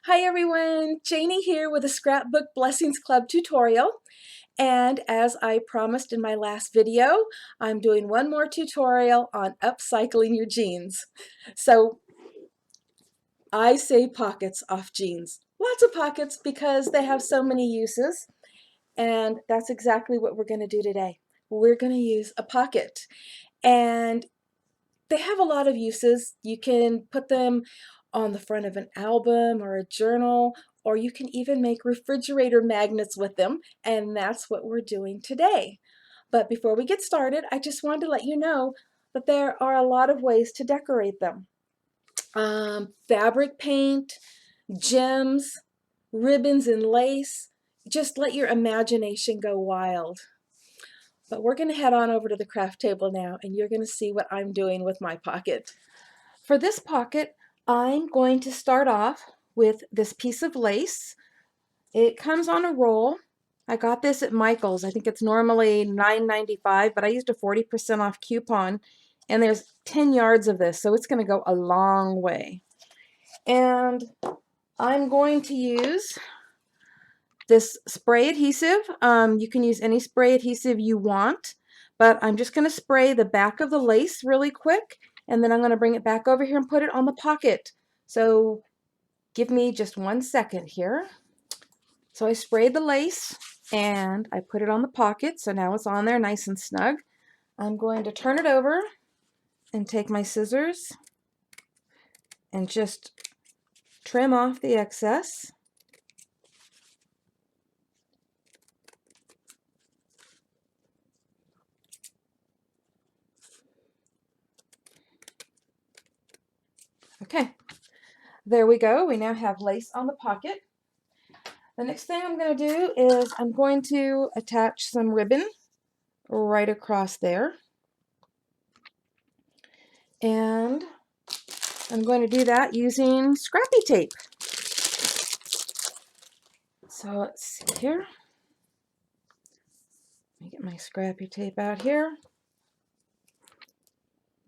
Hi everyone, Janie here with a Scrapbook Blessings Club tutorial. And as I promised in my last video, I'm doing one more tutorial on upcycling your jeans. So I save pockets off jeans. Lots of pockets because they have so many uses. And that's exactly what we're going to do today. We're going to use a pocket. And they have a lot of uses. You can put them on the front of an album or a journal, or you can even make refrigerator magnets with them, and that's what we're doing today. But before we get started, I just wanted to let you know that there are a lot of ways to decorate them. Fabric paint, gems, ribbons and lace. Just let your imagination go wild. But we're going to head on over to the craft table now, and you're going to see what I'm doing with my pocket. For this pocket, I'm going to start off with this piece of lace. It comes on a roll. I got this at Michael's. I think it's normally $9.95, but I used a 40% off coupon, and there's 10 yards of this, so it's going to go a long way. And I'm going to use this spray adhesive. You can use any spray adhesive you want, but I'm just going to spray the back of the lace really quick, and then I'm going to bring it back over here and put it on the pocket. So give me just 1 second here. So I sprayed the lace and I put it on the pocket, so now it's on there nice and snug. I'm going to turn it over and take my scissors and just trim off the excess. Okay, there we go. We now have lace on the pocket. The next thing I'm going to do is I'm going to attach some ribbon right across there. And I'm going to do that using scrappy tape. So let's see here. Let me get my scrappy tape out here.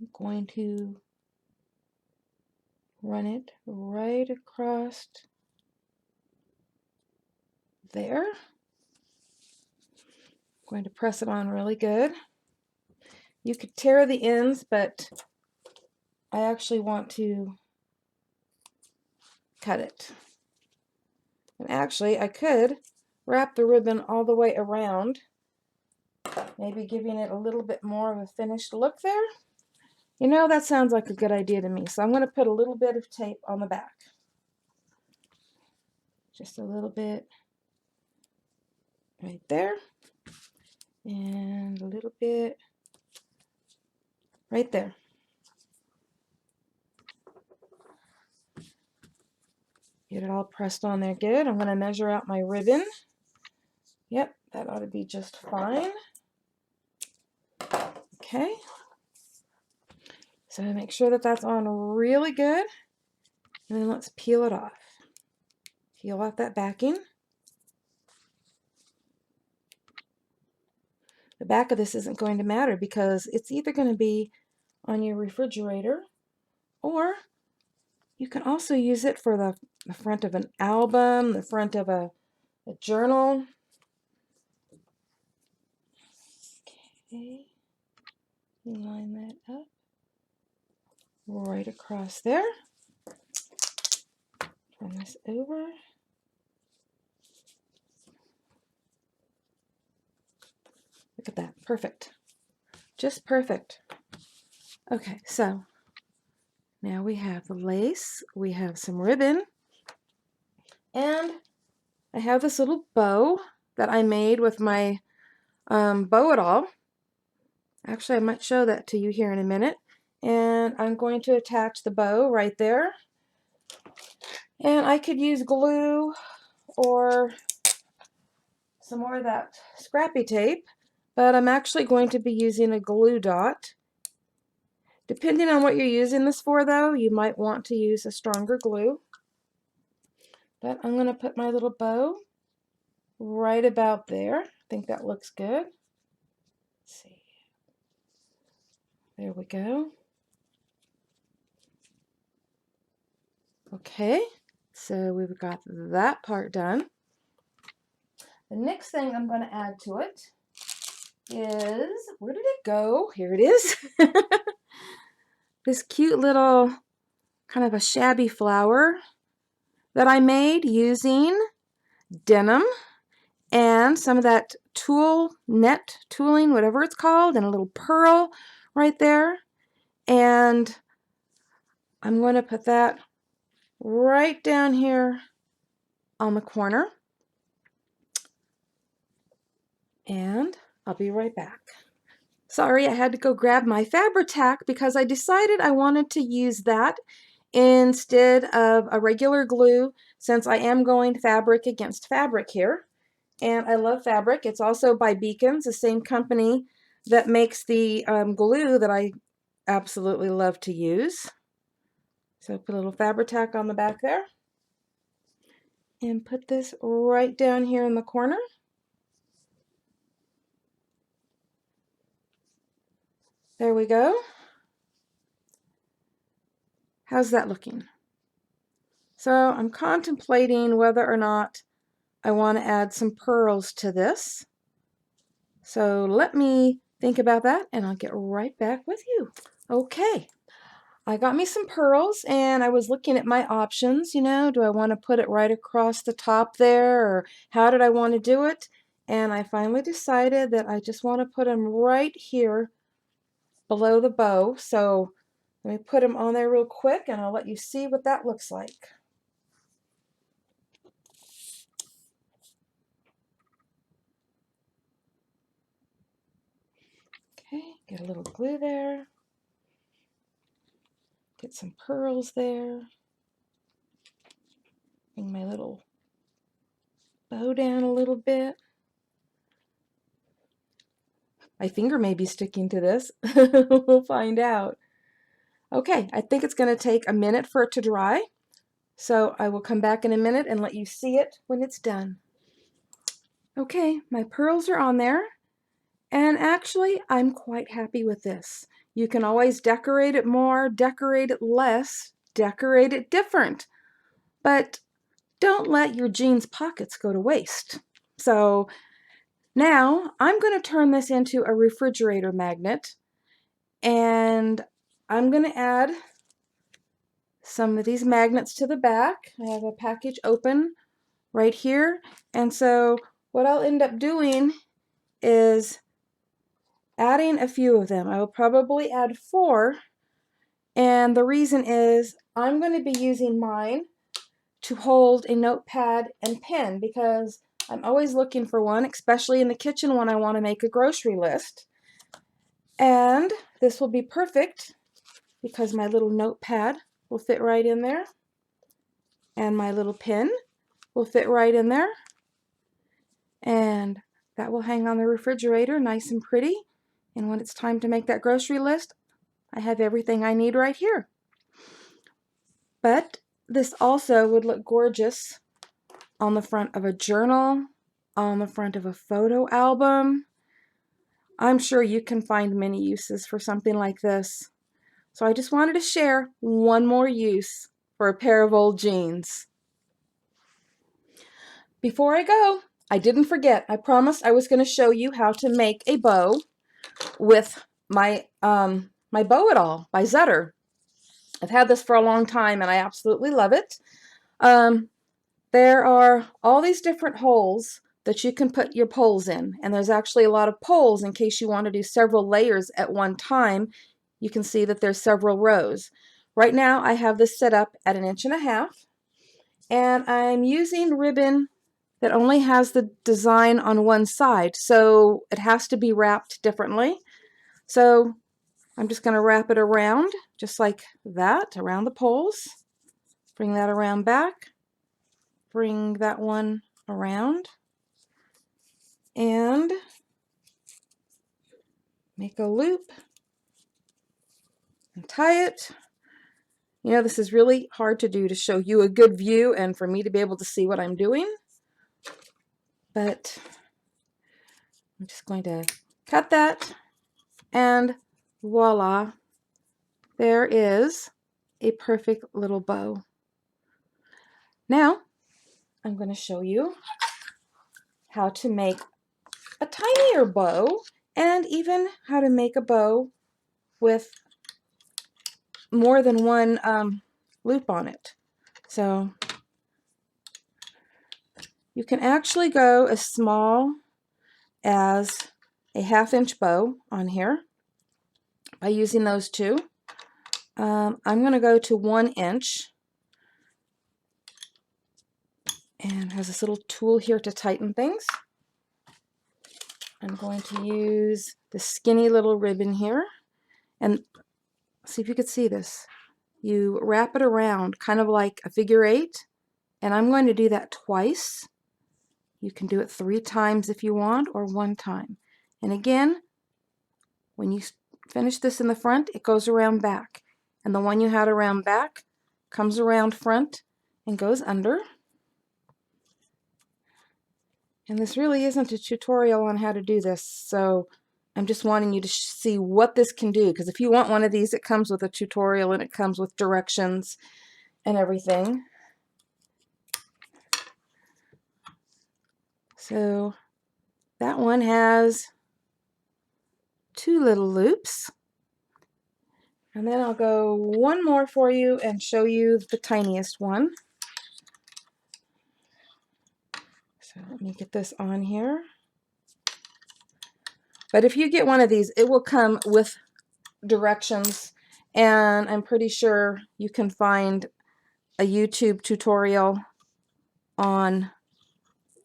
I'm going to run it right across there. I'm going to press it on really good. You could tear the ends, but I actually want to cut it. And actually, I could wrap the ribbon all the way around, maybe giving it a little bit more of a finished look there. You know, that sounds like a good idea to me. So I'm going to put a little bit of tape on the back. Just a little bit right there. And a little bit right there. Get it all pressed on there good. I'm going to measure out my ribbon. Yep, that ought to be just fine. Okay. So make sure that that's on really good. And then let's peel it off. Peel off that backing. The back of this isn't going to matter because it's either going to be on your refrigerator, or you can also use it for the front of an album, the front of a journal. Okay, line that up right across there. Turn this over. Look at that, perfect. Just perfect. Okay, so now we have the lace, we have some ribbon, and I have this little bow that I made with my bow it all. Actually, I might show that to you here in a minute. And I'm going to attach the bow right there. And I could use glue or some more of that scrappy tape, but I'm actually going to be using a glue dot. Depending on what you're using this for, though, you might want to use a stronger glue. But I'm going to put my little bow right about there. I think that looks good. Let's see. There we go. Okay. So we've got that part done. The next thing I'm going to add to it is, where did it go? Here it is. This cute little kind of a shabby flower that I made using denim and some of that net tooling, whatever it's called, and a little pearl right there. And I'm going to put that right down here on the corner. And I'll be right back. Sorry, I had to go grab my Fabri-Tac because I decided I wanted to use that instead of a regular glue, since I am going fabric against fabric here. And I love fabric. It's also by Beacons, the same company that makes the glue that I absolutely love to use. So put a little Fabri-Tac on the back there. And put this right down here in the corner. There we go. How's that looking? So I'm contemplating whether or not I want to add some pearls to this. So let me think about that and I'll get right back with you. Okay, I got me some pearls and I was looking at my options, do I want to put it right across the top there, or how did I want to do it? And I finally decided that I just want to put them right here below the bow. So let me put them on there real quick and I'll let you see what that looks like. Okay, get a little glue there. Get some pearls there. Bring my little bow down a little bit. My finger may be sticking to this. We'll find out. Okay, I think it's going to take a minute for it to dry. So I will come back in a minute and let you see it when it's done. Okay, my pearls are on there. And actually, I'm quite happy with this. You can always decorate it more, decorate it less, decorate it different. But don't let your jeans pockets go to waste. So now I'm going to turn this into a refrigerator magnet, and I'm going to add some of these magnets to the back. I have a package open right here, and so what I'll end up doing is adding a few of them. I will probably add 4, and the reason is I'm going to be using mine to hold a notepad and pen, because I'm always looking for one, especially in the kitchen when I want to make a grocery list. And this will be perfect because my little notepad will fit right in there, and my little pen will fit right in there, and that will hang on the refrigerator nice and pretty. And when it's time to make that grocery list, I have everything I need right here. But this also would look gorgeous on the front of a journal, on the front of a photo album. I'm sure you can find many uses for something like this. So I just wanted to share one more use for a pair of old jeans. Before I go, I didn't forget. I promised I was going to show you how to make a bow with my my Bow It All by Zutter. I've had this for a long time and I absolutely love it. There are all these different holes that you can put your poles in, and there's actually a lot of poles in case you want to do several layers at one time. You can see that there's several rows. Right now I have this set up at 1.5 inches, and I'm using ribbon that only has the design on one side, so it has to be wrapped differently. So I'm just going to wrap it around just like that, around the poles. Bring that around back. Bring that one around. And make a loop and tie it. This is really hard to do to show you a good view and for me to be able to see what I'm doing. But I'm just going to cut that, and voila, there is a perfect little bow. Now, I'm going to show you how to make a tinier bow and even how to make a bow with more than one loop on it. So you can actually go as small as a 1/2-inch bow on here by using those two. I'm going to go to 1 inch, and has this little tool here to tighten things. I'm going to use the skinny little ribbon here, and see if you could see this. You wrap it around kind of like a figure 8, and I'm going to do that twice. You can do it 3 times if you want, or 1 time. And again, when you finish this in the front, it goes around back. And the one you had around back comes around front and goes under. And this really isn't a tutorial on how to do this, so I'm just wanting you to see what this can do, because if you want one of these, it comes with a tutorial and it comes with directions and everything. So that one has 2 little loops. And then I'll go one more for you and show you the tiniest one. So let me get this on here. But if you get one of these, it will come with directions, and I'm pretty sure you can find a YouTube tutorial on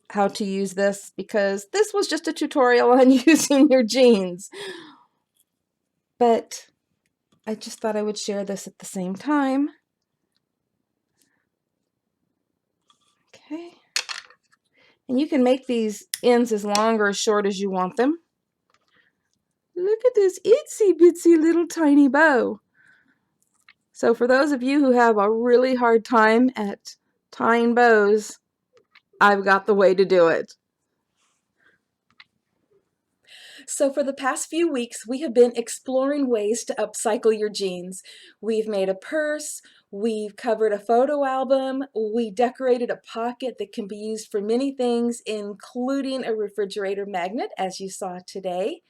how to use this, because this was just a tutorial on using your jeans. But I just thought I would share this at the same time. Okay. And you can make these ends as long or as short as you want them. Look at this itsy bitsy little tiny bow. So for those of you who have a really hard time at tying bows, I've got the way to do it. So for the past few weeks, we have been exploring ways to upcycle your jeans. We've made a purse, we've covered a photo album, we decorated a pocket that can be used for many things, including a refrigerator magnet, as you saw today.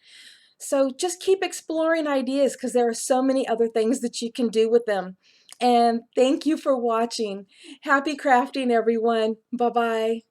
So just keep exploring ideas, because there are so many other things that you can do with them. And thank you for watching. Happy crafting, everyone. Bye-bye.